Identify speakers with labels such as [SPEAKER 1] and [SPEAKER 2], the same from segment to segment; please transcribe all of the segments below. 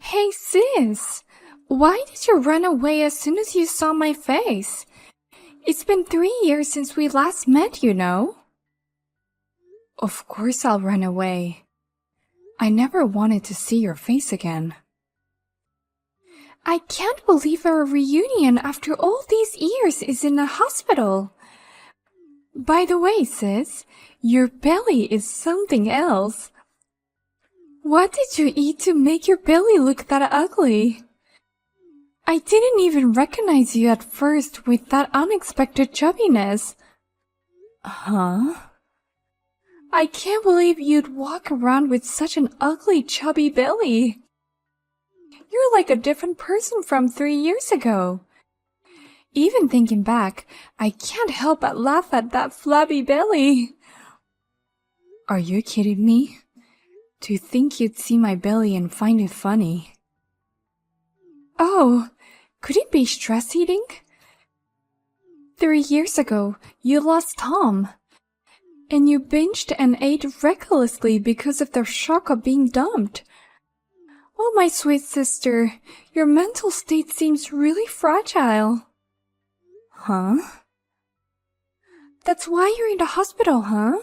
[SPEAKER 1] Hey sis, why did you run away as soon as you saw my face? It's been 3 years since we last met, you know. Of course I'll run away. I never wanted to see your face again. I can't believe our reunion after all these years is in a hospital. By the way, sis, your belly is something else. What did you eat to make your belly look that ugly? I didn't even recognize you at first with that unexpected chubbiness. Huh? I can't believe you'd walk around with such an ugly, chubby belly. You're like a different person from 3 years ago. Even thinking back, I can't help but laugh at that flabby belly. Are you kidding me? To think you'd see my belly and find it funny. Oh, could it be stress eating? 3 years ago, you lost Tom. And you binged and ate recklessly because of the shock of being dumped. Oh, my sweet sister, your mental state seems really fragile. Huh? That's why you're in the hospital, huh?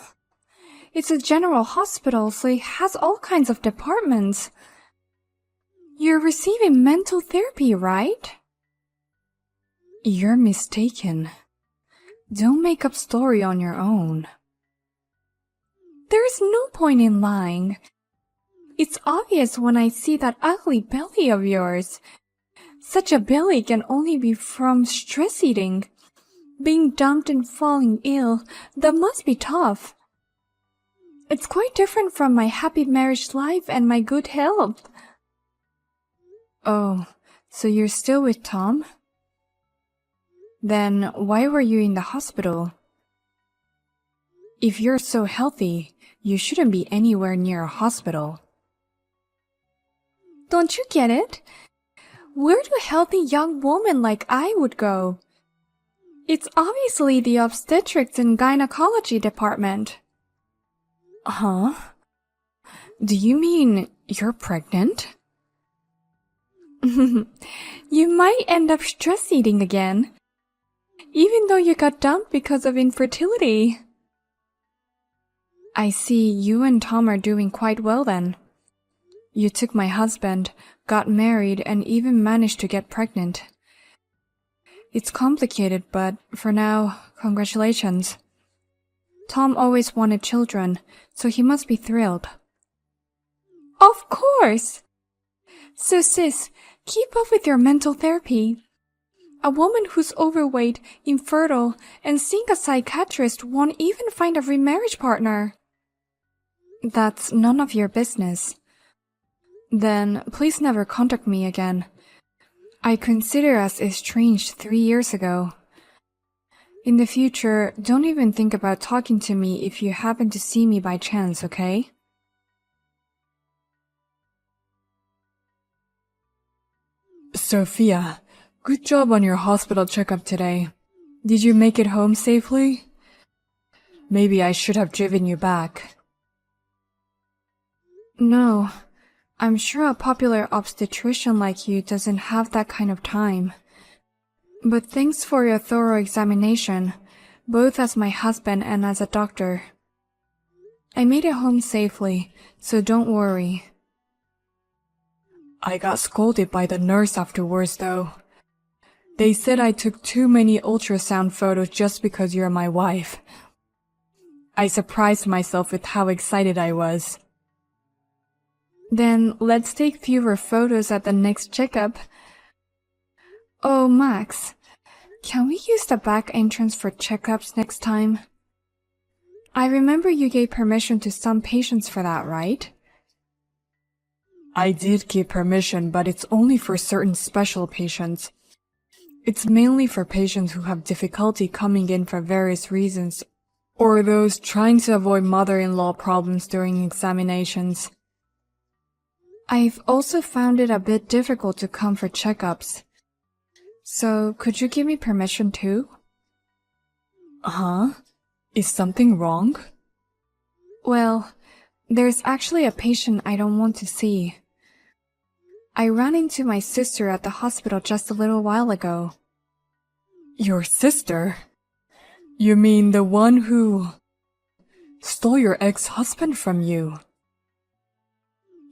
[SPEAKER 1] It's a general hospital, so it has all kinds of departments. You're receiving mental therapy, right? You're mistaken. Don't make up story on your own. There's no point in lying. It's obvious when I see that ugly belly of yours. Such a belly can only be from stress eating. Being dumped and falling ill, that must be tough. It's quite different from my happy marriage life and my good health. Oh, so you're still with Tom? Then why were you in the hospital? If you're so healthy, you shouldn't be anywhere near a hospital. Don't you get it? Where do healthy young women like I would go? It's obviously the obstetrics and gynecology department. Huh? Do you mean you're pregnant? You might end up stress eating again, even though you got dumped because of infertility. I see you and Tom are doing quite well then. You took my husband, got married, and even managed to get pregnant. It's complicated, but for now, congratulations. Tom always wanted children, so he must be thrilled. Of course! So sis, keep up with your mental therapy. A woman who's overweight, infertile, and seeing a psychiatrist won't even find a remarriage partner. That's none of your business. Then please never contact me again. I consider us estranged 3 years ago. In the future, don't even think about talking to me if you happen to see me by chance, okay? Sophia, good job on your hospital checkup today. Did you make it home safely? Maybe I should have driven you back. No, I'm sure a popular obstetrician like you doesn't have that kind of time. But thanks for your thorough examination, both as my husband and as a doctor. I made it home safely, so don't worry. I got scolded by the nurse afterwards, though. They said I took too many ultrasound photos just because you're my wife. I surprised myself with how excited I was. Then let's take fewer photos at the next checkup. Oh, Max, can we use the back entrance for checkups next time? I remember you gave permission to some patients for that, right? I did give permission, but it's only for certain special patients. It's mainly for patients who have difficulty coming in for various reasons, or those trying to avoid mother-in-law problems during examinations. I've also found it a bit difficult to come for checkups. So, could you give me permission too? Huh? Is something wrong? Well, there's actually a patient I don't want to see. I ran into my sister at the hospital just a little while ago.
[SPEAKER 2] Your sister? You mean the one who stole your ex-husband from you?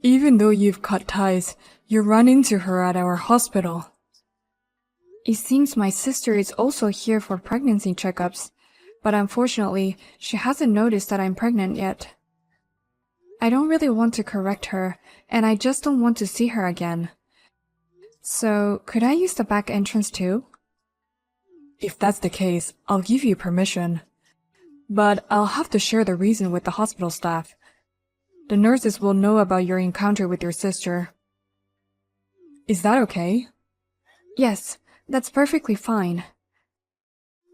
[SPEAKER 2] Even though you've cut ties, you ran into her at our hospital.
[SPEAKER 1] It seems my sister is also here for pregnancy checkups, but unfortunately, she hasn't noticed that I'm pregnant yet. I don't really want to correct her, and I just don't want to see her again. So, could I use the back entrance too?
[SPEAKER 2] If that's the case, I'll give you permission. But I'll have to share the reason with the hospital staff. The nurses will know about your encounter with your sister. Is that okay?
[SPEAKER 1] Yes, that's perfectly fine.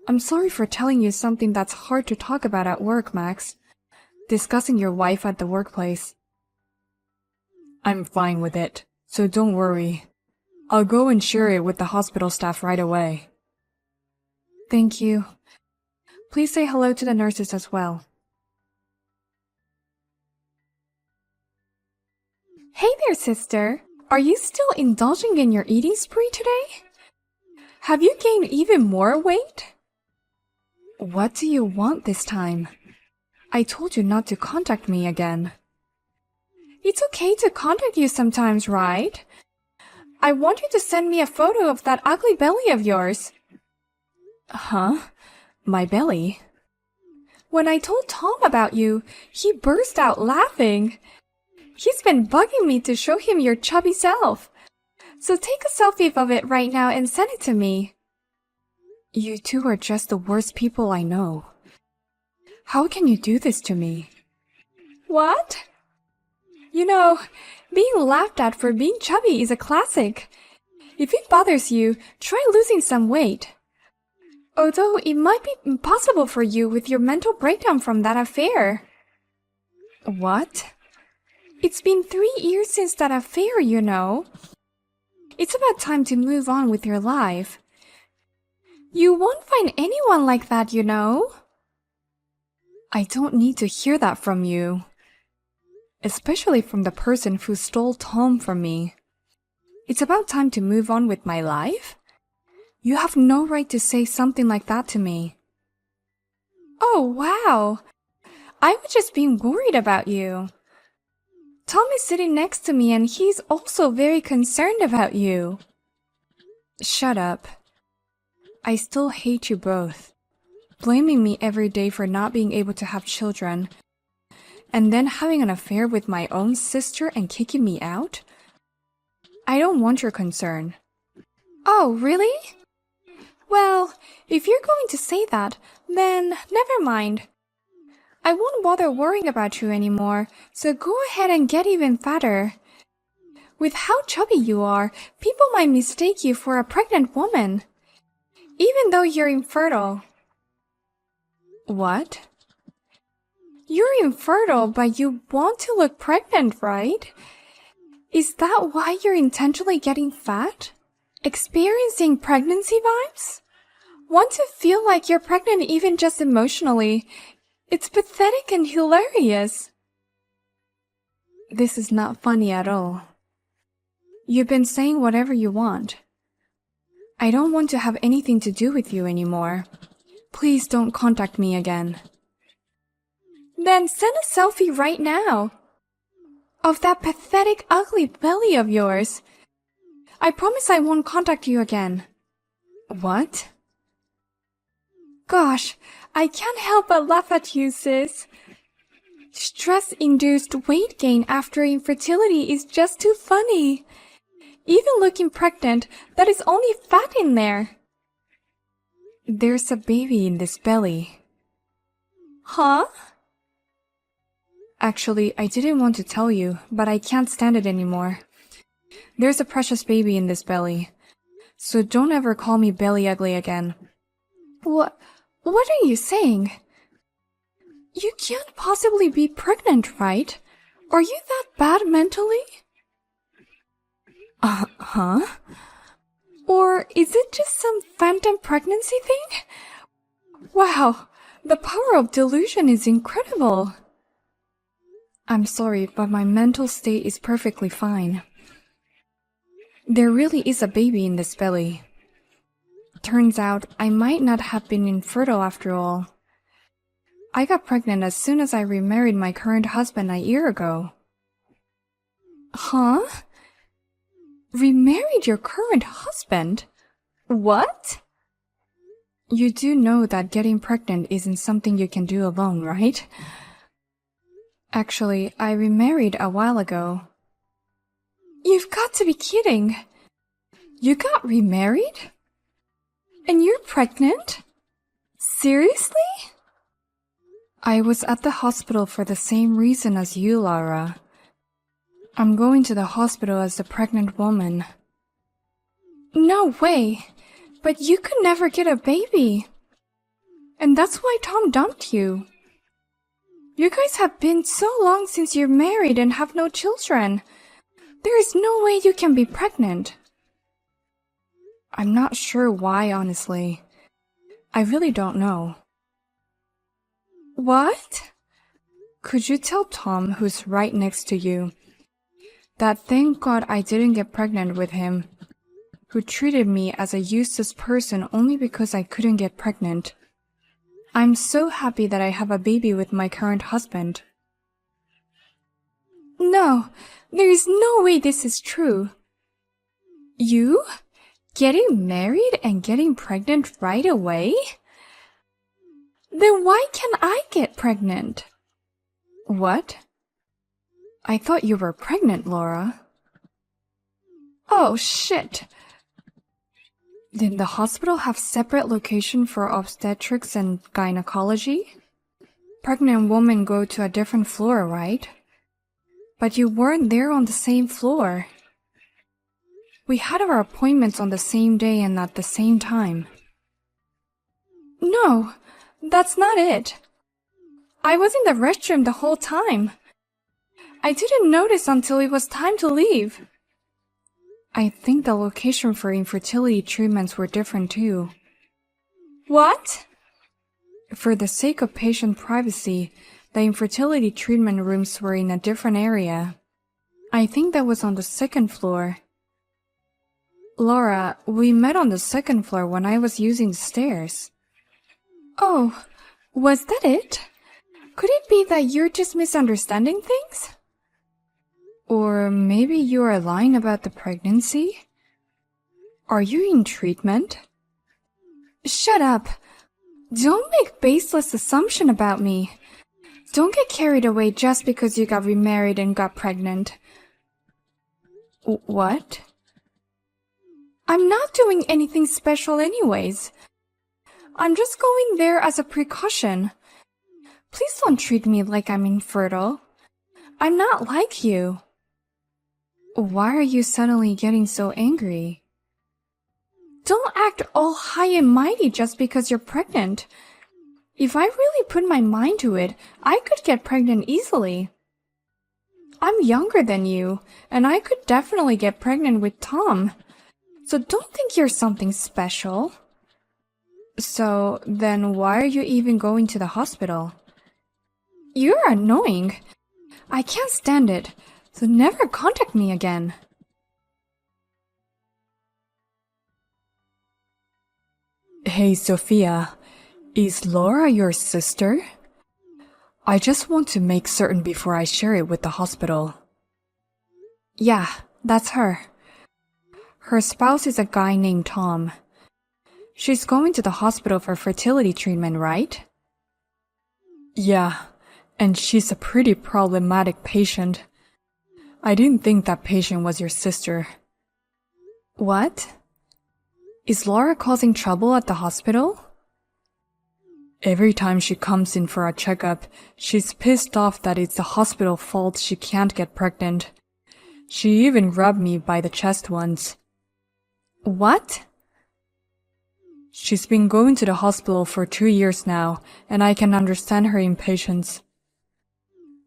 [SPEAKER 1] I'm sorry for telling you something that's hard to talk about at work, Max. Discussing your wife at the workplace.
[SPEAKER 2] I'm fine with it, so don't worry. I'll go and share it with the hospital staff right away.
[SPEAKER 1] Thank you. Please say hello to the nurses as well. Hey there, sister. Are you still indulging in your eating spree today? Have you gained even more weight? What do you want this time? I told you not to contact me again. It's okay to contact you sometimes, right? I want you to send me a photo of that ugly belly of yours. Huh? My belly? When I told Tom about you, he burst out laughing. He's been bugging me to show him your chubby self. So take a selfie of it right now and send it to me. You two are just the worst people I know. How can you do this to me? What? You know, being laughed at for being chubby is a classic. If it bothers you, try losing some weight. Although it might be impossible for you with your mental breakdown from that affair. What? It's been 3 years since that affair, you know. It's about time to move on with your life. You won't find anyone like that, you know. I don't need to hear that from you. Especially from the person who stole Tom from me. It's about time to move on with my life? You have no right to say something like that to me. Oh, wow. I was just being worried about you. Tom is sitting next to me and he's also very concerned about you. Shut up. I still hate you both. Blaming me every day for not being able to have children, and then having an affair with my own sister and kicking me out? I don't want your concern. Oh, really? Well, if you're going to say that, then never mind. I won't bother worrying about you anymore, so go ahead and get even fatter. With how chubby you are, people might mistake you for a pregnant woman, even though you're infertile. What? You're infertile, but you want to look pregnant, right? Is that why you're intentionally getting fat? Experiencing pregnancy vibes? Want to feel like you're pregnant even just emotionally? It's pathetic and hilarious. This is not funny at all. You've been saying whatever you want. I don't want to have anything to do with you anymore. Please don't contact me again. Then send a selfie right now of that pathetic, ugly belly of yours. I promise I won't contact you again. What? Gosh, I can't help but laugh at you, sis. Stress-induced weight gain after infertility is just too funny. Even looking pregnant, that is only fat in there. There's a baby in this belly. Huh? Actually, I didn't want to tell you, but I can't stand it anymore. There's a precious baby in this belly. So don't ever call me belly ugly again. What are you saying? You can't possibly be pregnant, right? Are you that bad mentally? Huh? Or is it just some phantom pregnancy thing? Wow, the power of delusion is incredible. I'm sorry, but my mental state is perfectly fine. There really is a baby in this belly. Turns out I might not have been infertile after all. I got pregnant as soon as I remarried my current husband a year ago. Huh? Remarried your current husband? What? You do know that getting pregnant isn't something you can do alone, right? Actually, I remarried a while ago. You've got to be kidding. You got remarried? And you're pregnant? Seriously? I was at the hospital for the same reason as you, Laura. I'm going to the hospital as a pregnant woman. No way! But you could never get a baby. And that's why Tom dumped you. You guys have been so long since you're married and have no children. There is no way you can be pregnant. I'm not sure why, honestly. I really don't know. What? Could you tell Tom, who's right next to you, that thank God I didn't get pregnant with him, who treated me as a useless person only because I couldn't get pregnant. I'm so happy that I have a baby with my current husband. No, there is no way this is true. You? Getting married and getting pregnant right away? Then why can't I get pregnant? What? I thought you were pregnant, Laura. Oh, shit. Did the hospital have separate location for obstetrics and gynecology? Pregnant women go to a different floor, right? But you weren't there on the same floor. We had our appointments on the same day and at the same time. No, that's not it. I was in the restroom the whole time. I didn't notice until it was time to leave. I think the location for infertility treatments were different too. What? For the sake of patient privacy, the infertility treatment rooms were in a different area. I think that was on the second floor. Laura, we met on the second floor when I was using the stairs. Oh, was that it? Could it be that you're just misunderstanding things? Or maybe you are lying about the pregnancy? Are you in treatment? Shut up! Don't make baseless assumption about me. Don't get carried away just because you got remarried and got pregnant. What? I'm not doing anything special anyways. I'm just going there as a precaution. Please don't treat me like I'm infertile. I'm not like you. Why are you suddenly getting so angry? Don't act all high and mighty just because you're pregnant. If I really put my mind to it, I could get pregnant easily. I'm younger than you, and I could definitely get pregnant with Tom. So don't think you're something special. So then why are you even going to the hospital? You're annoying. I can't stand it, so never contact me again.
[SPEAKER 2] Hey, Sophia, is Laura your sister? I just want to make certain before I share it with the hospital.
[SPEAKER 1] Yeah, that's her. Her spouse is a guy named Tom. She's going to the hospital for fertility treatment, right?
[SPEAKER 2] Yeah, and she's a pretty problematic patient. I didn't think that patient was your sister.
[SPEAKER 1] What? Is Laura causing trouble at the hospital?
[SPEAKER 2] Every time she comes in for a checkup, she's pissed off that it's the hospital's fault she can't get pregnant. She even rubbed me by the chest once.
[SPEAKER 1] What?
[SPEAKER 2] She's been going to the hospital for 2 years now, and I can understand her impatience.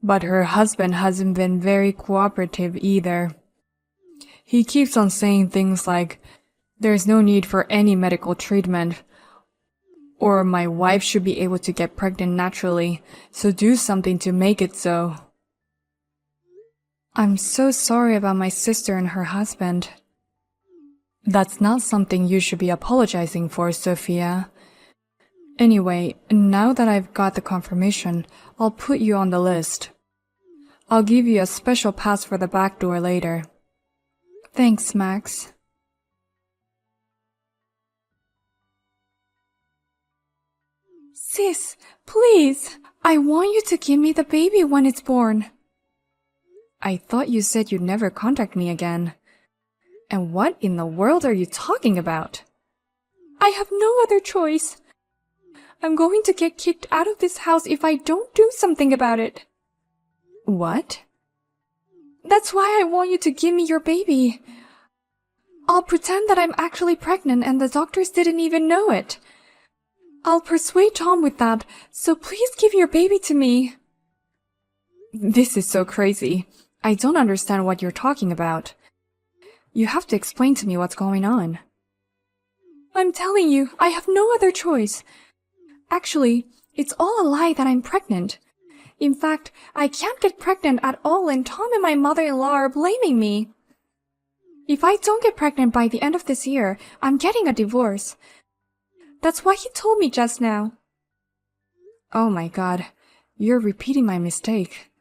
[SPEAKER 2] But her husband hasn't been very cooperative either. He keeps on saying things like, "There's no need for any medical treatment," or "My wife should be able to get pregnant naturally, so do something to make it so."
[SPEAKER 1] I'm so sorry about my sister and her husband.
[SPEAKER 2] That's not something you should be apologizing for, Sophia. Anyway, now that I've got the confirmation, I'll put you on the list. I'll give you a special pass for the back door later.
[SPEAKER 1] Thanks, Max. Sis, please, I want you to give me the baby when it's born.
[SPEAKER 2] I thought you said you'd never contact me again. And what in the world are you talking about?
[SPEAKER 1] I have no other choice. I'm going to get kicked out of this house if I don't do something about it.
[SPEAKER 2] What?
[SPEAKER 1] That's why I want you to give me your baby. I'll pretend that I'm actually pregnant and the doctors didn't even know it. I'll persuade Tom with that, so please give your baby to me.
[SPEAKER 2] This is so crazy. I don't understand what you're talking about. You have to explain to me what's going on.
[SPEAKER 1] I'm telling you, I have no other choice. Actually, it's all a lie that I'm pregnant. In fact, I can't get pregnant at all and Tom and my mother-in-law are blaming me. If I don't get pregnant by the end of this year, I'm getting a divorce. That's what he told me just now.
[SPEAKER 2] Oh my God, you're repeating my mistake.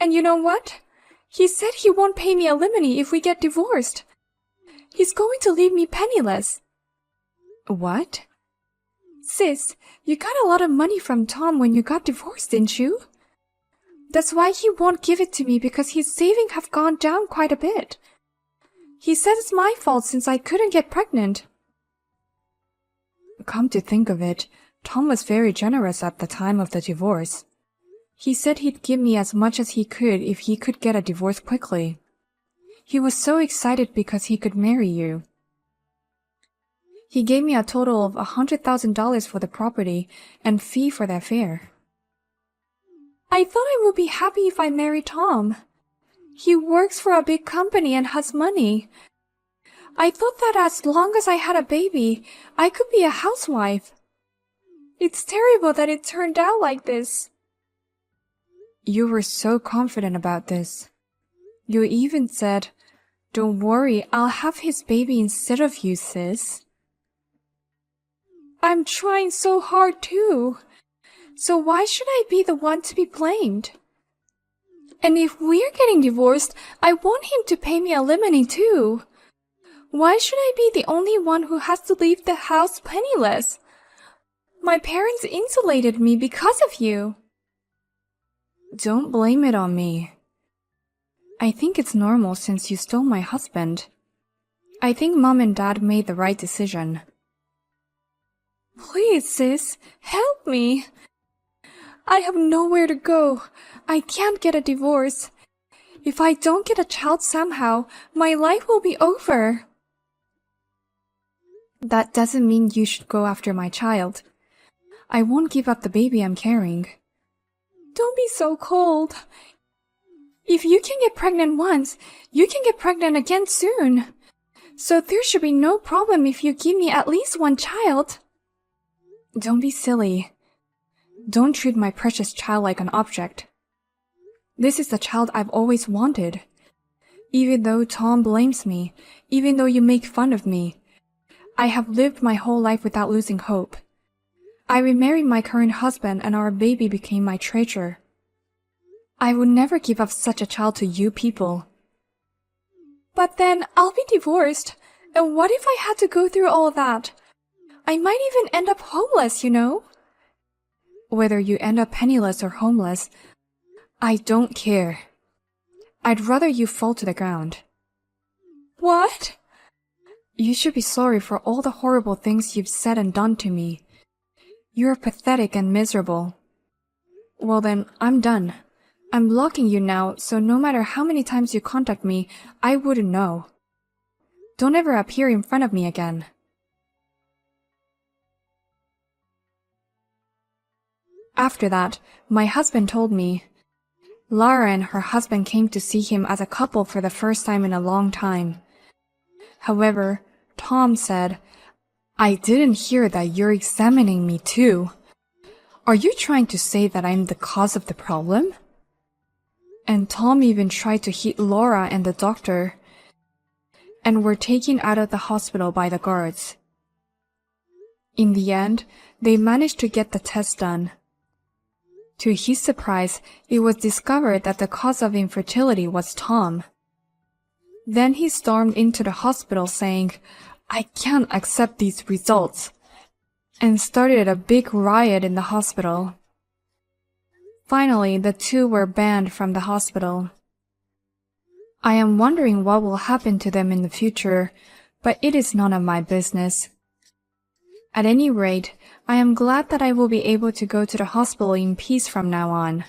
[SPEAKER 1] And you know what? He said he won't pay me alimony if we get divorced. He's going to leave me penniless.
[SPEAKER 2] What?
[SPEAKER 1] Sis, you got a lot of money from Tom when you got divorced, didn't you? That's why he won't give it to me because his savings have gone down quite a bit. He said it's my fault since I couldn't get pregnant.
[SPEAKER 2] Come to think of it, Tom was very generous at the time of the divorce. He said he'd give me as much as he could if he could get a divorce quickly. He was so excited because he could marry you. He gave me a total of $100,000 for the property and fee for the affair.
[SPEAKER 1] I thought I would be happy if I married Tom. He works for a big company and has money. I thought that as long as I had a baby, I could be a housewife. It's terrible that it turned out like this.
[SPEAKER 2] You were so confident about this. You even said, "Don't worry, I'll have his baby instead of you, sis."
[SPEAKER 1] I'm trying so hard too. So why should I be the one to be blamed? And if we're getting divorced, I want him to pay me alimony too. Why should I be the only one who has to leave the house penniless? My parents insulated me because of you.
[SPEAKER 2] Don't blame it on me. I think it's normal since you stole my husband. I think Mom and Dad made the right decision.
[SPEAKER 1] Please, sis, help me. I have nowhere to go. I can't get a divorce. If I don't get a child somehow, my life will be over.
[SPEAKER 2] That doesn't mean you should go after my child. I won't give up the baby I'm carrying.
[SPEAKER 1] Don't be so cold. If you can get pregnant once, you can get pregnant again soon. So there should be no problem if you give me at least one child.
[SPEAKER 2] Don't be silly. Don't treat my precious child like an object. This is the child I've always wanted. Even though Tom blames me, even though you make fun of me, I have lived my whole life without losing hope. I remarried my current husband and our baby became my treasure. I would never give up such a child to you people.
[SPEAKER 1] But then I'll be divorced. And what if I had to go through all that? I might even end up homeless, you know?
[SPEAKER 2] Whether you end up penniless or homeless, I don't care. I'd rather you fall to the ground.
[SPEAKER 1] What?
[SPEAKER 2] You should be sorry for all the horrible things you've said and done to me. You're pathetic and miserable. Well then, I'm done. I'm blocking you now, so no matter how many times you contact me, I wouldn't know. Don't ever appear in front of me again. After that, my husband told me. Lara and her husband came to see him as a couple for the first time in a long time. However, Tom said, "I didn't hear that you're examining me too. Are you trying to say that I'm the cause of the problem?" And Tom even tried to hit Laura and the doctor. and were taken out of the hospital by the guards. In the end, they managed to get the test done. To his surprise, it was discovered that the cause of infertility was Tom. Then he stormed into the hospital saying, "I can't accept these results," and started a big riot in the hospital. Finally, the two were banned from the hospital. I am wondering what will happen to them in the future, but it is none of my business. At any rate, I am glad that I will be able to go to the hospital in peace from now on.